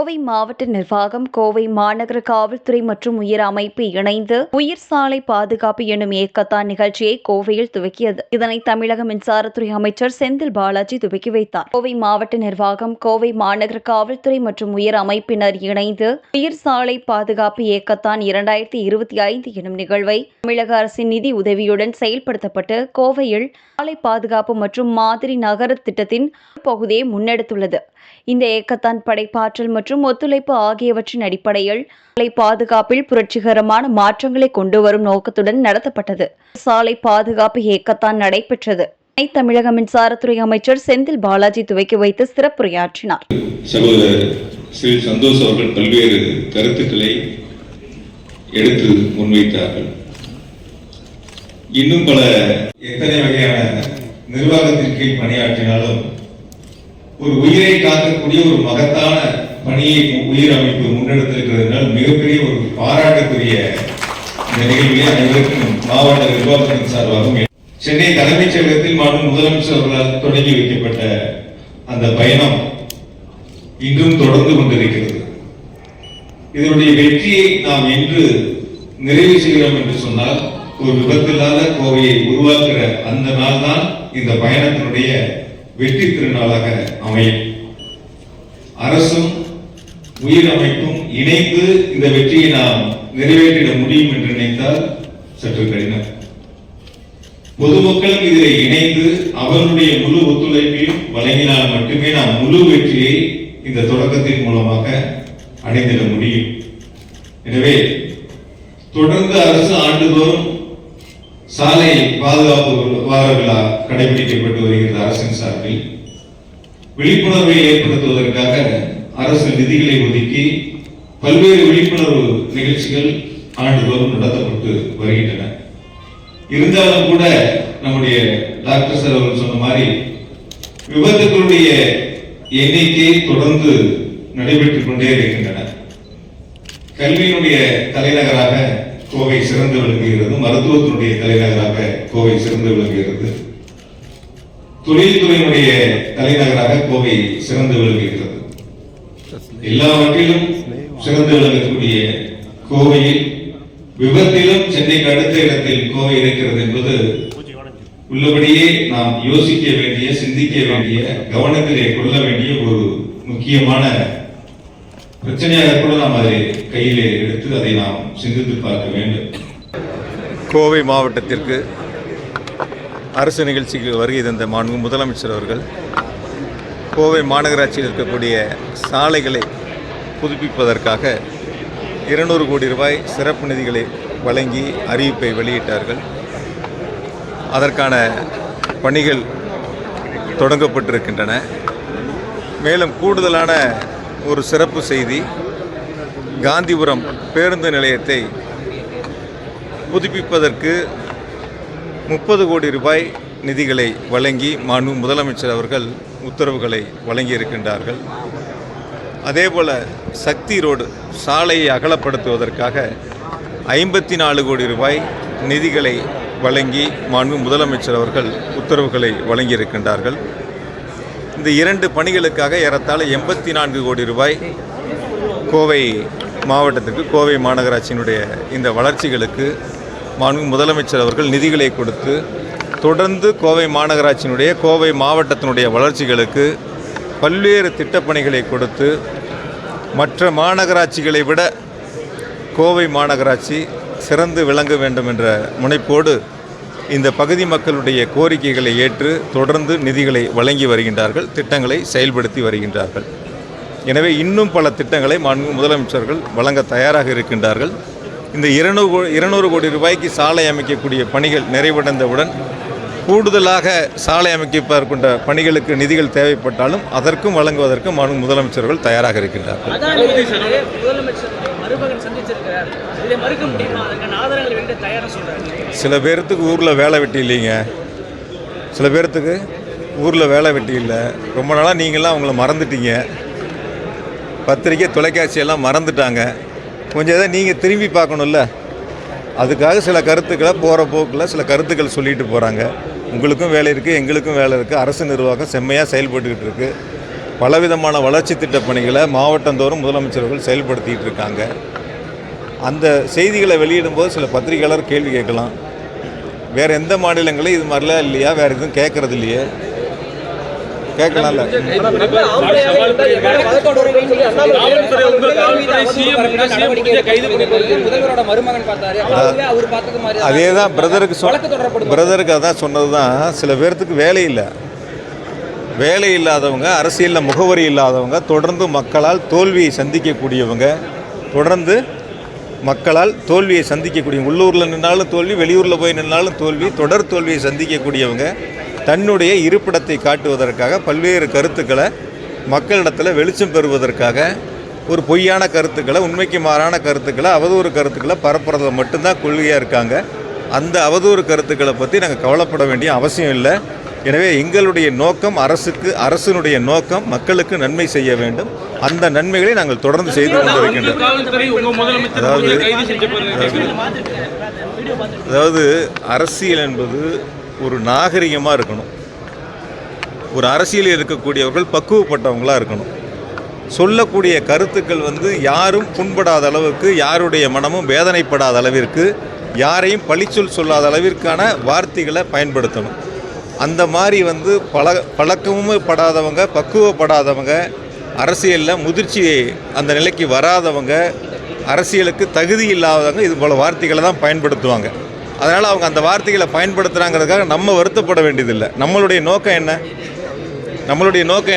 கோவை மாவட்ட நிர்வாகம், கோவை மாநகர காவல்துறை மற்றும் உயர் அமைப்பு இணைந்து உயிர் சாலை பாதுகாப்பு எனும் இயக்கத்தான் நிகழ்ச்சியை கோவையில் துவக்கியது. இதனை தமிழக மின்சாரத்துறை அமைச்சர் செந்தில் பாலாஜி துவக்கி வைத்தார். கோவை மாவட்ட நிர்வாகம், கோவை மாநகர காவல்துறை மற்றும் உயர் அமைப்பினர் இணைந்து உயிர் சாலை பாதுகாப்பு இயக்கத்தான் 2025 எனும் நிகழ்வை தமிழக அரசின் நிதி உதவியுடன் செயல்படுத்தப்பட்டு கோவையில் சாலை பாதுகாப்பு மற்றும் மாதிரி நகர திட்டத்தின் பகுதியை முன்னெடுத்துள்ளது. இந்த இயக்கத்தான் படைப்பாற்றல் மற்றும் ஒத்துழைப்பு ஆகியவற்றின் அடிப்படையில் சாலை பாதுகாப்பில் புரட்சிகரமான மாற்றங்களை கொண்டு வரும் நோக்கத்துடன் நடத்தப்பட்டது. சாலை பாதுகாப்பு இயக்கத்தான் நடைபெற்றது. தமிழக மின்சாரத்துறை அமைச்சர் செந்தில் பாலாஜி துவக்கி வைத்து சிறப்புரையாற்றினார். சகோதரர் ஸ்ரீ சந்தோஷ் அவர்கள் பல்வேறு கருத்துக்களை எடுத்து முன்வைத்தார்கள். இன்னும் பல எத்தனை வகையான நிர்வாகத்திற்கு பணியாற்றினாலும் ஒரு உயிரை காக்கக்கூடிய ஒரு மகத்தான பணியை உயிர் அமைப்பு முன்னெடுத்திருக்கிறது. மிகப்பெரிய ஒரு பாராட்டுக்குரிய இந்த நிகழ்விலே அனைவருக்கும் மாவட்ட நிர்வாகத்தின் சார்பாகவும் சென்னை தலைமைச் செயலகத்தில் மாநில முதலமைச்சர் அவர்களால் தொடங்கி வைக்கப்பட்ட அந்த பயணம் இன்றும் தொடர்ந்து கொண்டிருக்கிறது. இதனுடைய வெற்றியை நாம் என்று நிறைவு செய்கிறோம் என்று சொன்னால், ஒரு விபத்தில்லாத கோவையை உருவாக்குற அந்த நாள் தான் இந்த பயணத்தினுடைய வெற்றி திருநாளாக அமையும். அரசும் உயிர் அமைப்பும் இணைந்து இந்த வெற்றியை நாம் நிறைவேற்றிட முடியும் என்று நினைத்தால் சற்று கடினம். பொதுமக்களும் இதில் இணைந்து அவர்களுடைய முழு ஒத்துழைப்பையும் வழங்கினால் மட்டுமே நாம் முழு வெற்றியை இந்த தொடக்கத்தின் மூலமாக அடைந்திட முடியும். எனவே தொடர்ந்து அரசு ஆண்டுதோறும் சாலை பாதுகாப்பு வார விழா கடைபிடிக்கப்பட்டு வருகிறது. அரசின் சார்பில் விழிப்புணர்வை ஏற்படுத்துவதற்காக அரசு நிதிகளை ஒதுக்கி பல்வேறு விழிப்புணர்வு நிகழ்ச்சிகள் ஆண்டுதோறும் நடத்தப்பட்டு வருகின்றன. இருந்தாலும் கூட நம்முடைய டாக்டர் சார் அவர்கள் சொன்ன மாதிரி விபத்துக்களுடைய எண்ணிக்கை தொடர்ந்து நடைபெற்றுக் கொண்டே இருக்கின்றன. கல்வியினுடைய தலைநகராக கோவை சிறந்து விளங்குகிறது. மருத்துவத்தினுடைய தலைநகராக கோவை சிறந்து விளங்குகிறது. தொழில்துறையினுடைய தலைநகராக கோவை சிறந்து விளங்குகிறது. எல்லாவற்றிலும் சிறந்து விளங்கக்கூடிய கோவையில் விபத்திலும் சென்னைக்கு அடுத்த இடத்தில் கோவை இருக்கிறது என்பது உள்ளபடியே நாம் யோசிக்க வேண்டிய, சிந்திக்க வேண்டிய, கவனத்திலே கொள்ள வேண்டிய ஒரு முக்கியமான பிரச்சனையாக கூட நாம் அதை கையிலே எடுத்து அதை நாம் சிந்தித்து பார்க்க வேண்டும். கோவை மாவட்டத்திற்கு அரசு நிகழ்ச்சிக்கு வருகை தந்த மாண்பு முதலமைச்சர் அவர்கள் கோவை மாநகராட்சியில் இருக்கக்கூடிய சாலைகளை புதுப்பிப்பதற்காக 200 கோடி ரூபாய் சிறப்பு நிதிகளை வழங்கி அறிவிப்பை வெளியிட்டார்கள். அதற்கான பணிகள் தொடங்கப்பட்டிருக்கின்றன. மேலும் கூடுதலான ஒரு சிறப்பு செய்தி, காந்திபுரம் பேருந்து நிலையத்தை புதுப்பிப்பதற்கு 30 கோடி ரூபாய் நிதிகளை வழங்கி மாண்பு முதலமைச்சர் அவர்கள் உத்தரவுகளை வழங்கியிருக்கின்றார்கள். அதேபோல் சக்தி ரோடு சாலையை அகலப்படுத்துவதற்காக 54 கோடி ரூபாய் நிதிகளை வழங்கி மாண்பு முதலமைச்சர் அவர்கள் உத்தரவுகளை வழங்கியிருக்கின்றார்கள். இந்த 2 பணிகளுக்காக ஏறத்தாழ 84 கோடி ரூபாய் கோவை மாவட்டத்திற்கு, கோவை மாநகராட்சியினுடைய இந்த வளர்ச்சிகளுக்கு மாண்பு முதலமைச்சர் அவர்கள் நிதிகளை கொடுத்து தொடர்ந்து கோவை மாநகராட்சியினுடைய, கோவை மாவட்டத்தினுடைய வளர்ச்சிகளுக்கு பல்வேறு திட்டப்பணிகளை கொடுத்து மற்ற மாநகராட்சிகளை விட கோவை மாநகராட்சி சிறந்து விளங்க வேண்டும் என்ற முனைப்போடு இந்த பகுதி மக்களுடைய கோரிக்கைகளை ஏற்று தொடர்ந்து நிதிகளை வழங்கி வருகின்றார்கள், திட்டங்களை செயல்படுத்தி வருகின்றார்கள். எனவே இன்னும் பல திட்டங்களை மாண்பு முதலமைச்சர்கள் வழங்க தயாராக இருக்கின்றார்கள். இந்த 200 கோடி ரூபாய்க்கு சாலை அமைக்கக்கூடிய பணிகள் நிறைவடைந்தவுடன் கூடுதலாக சாலை அமைக்கப்பட்ட பணிகளுக்கு நிதிகள் தேவைப்பட்டாலும் அதற்கும் வழங்குவதற்கு மாண்பு முதலமைச்சர்கள் தயாராக இருக்கின்றார்கள். சில பேர்த்துக்கு ஊரில் வேலை வெட்டி இல்லைங்க, சில பேர்த்துக்கு ஊரில் வேலை வெட்டி இல்லை. ரொம்ப நாளாக நீங்களாம் அவங்கள மறந்துட்டீங்க, பத்திரிக்கை தொலைக்காட்சியெல்லாம் மறந்துட்டாங்க. கொஞ்சம் எதாவது நீங்கள் திரும்பி பார்க்கணும்ல, அதுக்காக சில கருத்துக்களை போகிற போக்கில் சில கருத்துக்கள் சொல்லிட்டு போகிறாங்க. உங்களுக்கும் வேலை இருக்குது, எங்களுக்கும் வேலை இருக்குது. அரசு நிர்வாகம் செம்மையாக செயல்பட்டுக்கிட்டு இருக்குது. பலவிதமான வளர்ச்சி திட்டப் பணிகளை மாவட்டந்தோறும் முதலமைச்சர்கள் செயல்படுத்திகிட்டு இருக்காங்க. அந்த செய்திகளை வெளியிடும்போது சில பத்திரிகையாளர் கேள்வி கேட்கலாம், வேறு எந்த மாநிலங்களும் இது மாதிரிலாம் இல்லையா, வேறு எதுவும் கேட்குறது இல்லையே, கேட்கலாம்ல. அதே தான் பிரதருக்கு அதான் சொன்னது தான். சில பேர்த்துக்கு வேலை இல்லாதவங்க, அரசியலில் முகவரி இல்லாதவங்க, தொடர்ந்து மக்களால் தோல்வியை சந்திக்கக்கூடியவங்க, உள்ளூரில் நின்னாலும் தோல்வி, வெளியூரில் போய் நின்னாலும் தோல்வி, தொடர் தோல்வியை சந்திக்கக்கூடியவங்க தன்னுடைய இருப்பிடத்தை காட்டுவதற்காக பல்வேறு கருத்துக்களை மக்களிடத்தில் வெளிச்சம் பெறுவதற்காக ஒரு பொய்யான கருத்துக்களை, உண்மைக்கு மாறான கருத்துக்களை, அவதூறு கருத்துக்களை பரப்புறதில் மட்டும்தான் கொள்கையாக இருக்காங்க. அந்த அவதூறு கருத்துக்களை பற்றி நாங்கள் கவலைப்பட வேண்டிய அவசியம் இல்லை. எனவே எங்களுடைய நோக்கம், அரசினுடைய நோக்கம் மக்களுக்கு நன்மை செய்ய வேண்டும். அந்த நன்மைகளை நாங்கள் தொடர்ந்து செய்து கொண்டு இருக்கின்றோம். அதாவது அரசியல் என்பது ஒரு நாகரிகமாக இருக்கணும். ஒரு அரசியலில் இருக்கக்கூடியவர்கள் பக்குவப்பட்டவங்களாக இருக்கணும். சொல்லக்கூடிய கருத்துக்கள் யாரும் புண்படாத அளவுக்கு, யாருடைய மனமும் வேதனைப்படாத அளவிற்கு, யாரையும் பழிச்சொல் சொல்லாத அளவிற்கான வார்த்தைகளை பயன்படுத்தணும். அந்த மாதிரி பழக்கமும் படாதவங்க, பக்குவப்படாதவங்க, அரசியலில் முதிர்ச்சி அந்த நிலைக்கு வராதவங்க, அரசியலுக்கு தகுதி இல்லாதவங்க இது போல் வார்த்தைகளை தான் பயன்படுத்துவாங்க. அதனால் அவங்க அந்த வார்த்தைகளை பயன்படுத்துகிறாங்கிறதுக்காக நம்ம வருத்தப்பட வேண்டியதில்லை. நம்மளுடைய நோக்கம்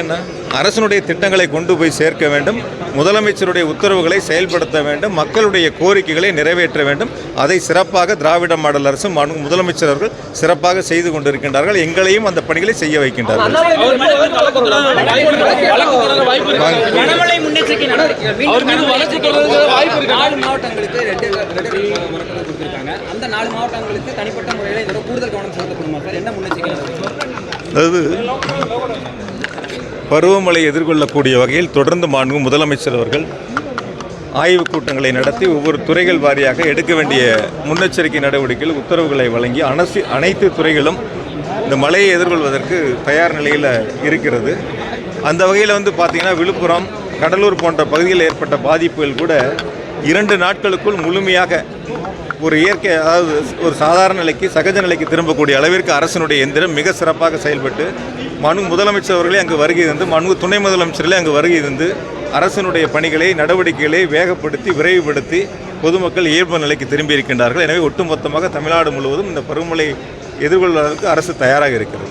என்ன? அரசனுடைய திட்டங்களை கொண்டு போய் சேர்க்க வேண்டும், முதலமைச்சருடைய உத்தரவுகளை செயல்படுத்த வேண்டும், மக்களுடைய கோரிக்கைகளை நிறைவேற்ற வேண்டும். அதை சிறப்பாக திராவிட மாடல் அரசு முதலமைச்சர்கள் சிறப்பாக செய்து கொண்டிருக்கின்றார்கள். எங்களையும் அந்த பணிகளை செய்ய வைக்கின்றார்கள். அதாவது பருவமழை எதிர்கொள்ளக்கூடிய வகையில் தொடர்ந்து மாண்பு முதலமைச்சர் அவர்கள் ஆய்வுக் கூட்டங்களை நடத்தி ஒவ்வொரு துறைகள் வாரியாக எடுக்க வேண்டிய முன்னெச்சரிக்கை நடவடிக்கைகள், உத்தரவுகளை வழங்கி அனைத்து துறைகளும் இந்த மழையை எதிர்கொள்வதற்கு தயார் நிலையில் இருக்கிறது. அந்த வகையில் பார்த்திங்கன்னா விழுப்புரம், கடலூர் போன்ற பகுதிகளில் ஏற்பட்ட பாதிப்புகள் கூட 2 நாட்களுக்குள் முழுமையாக ஒரு இயற்கை, அதாவது ஒரு சாதாரண நிலைக்கு, சகஜ நிலைக்கு திரும்பக்கூடிய அளவிற்கு அரசினுடைய எந்திரம் மிக சிறப்பாக செயல்பட்டு முதலமைச்சர் அவர்களே அங்கு வருகை தந்து, துணை முதலமைச்சர்களே அங்கு வருகை தந்து அரசினுடைய பணிகளை, நடவடிக்கைகளை வேகப்படுத்தி, விரைவுபடுத்தி பொதுமக்கள் இயல்பு நிலைக்கு திரும்பி இருக்கின்றார்கள். எனவே ஒட்டுமொத்தமாக தமிழ்நாடு முழுவதும் இந்த பருவமழை எதிர்கொள்வதற்கு அரசு தயாராக இருக்கிறது.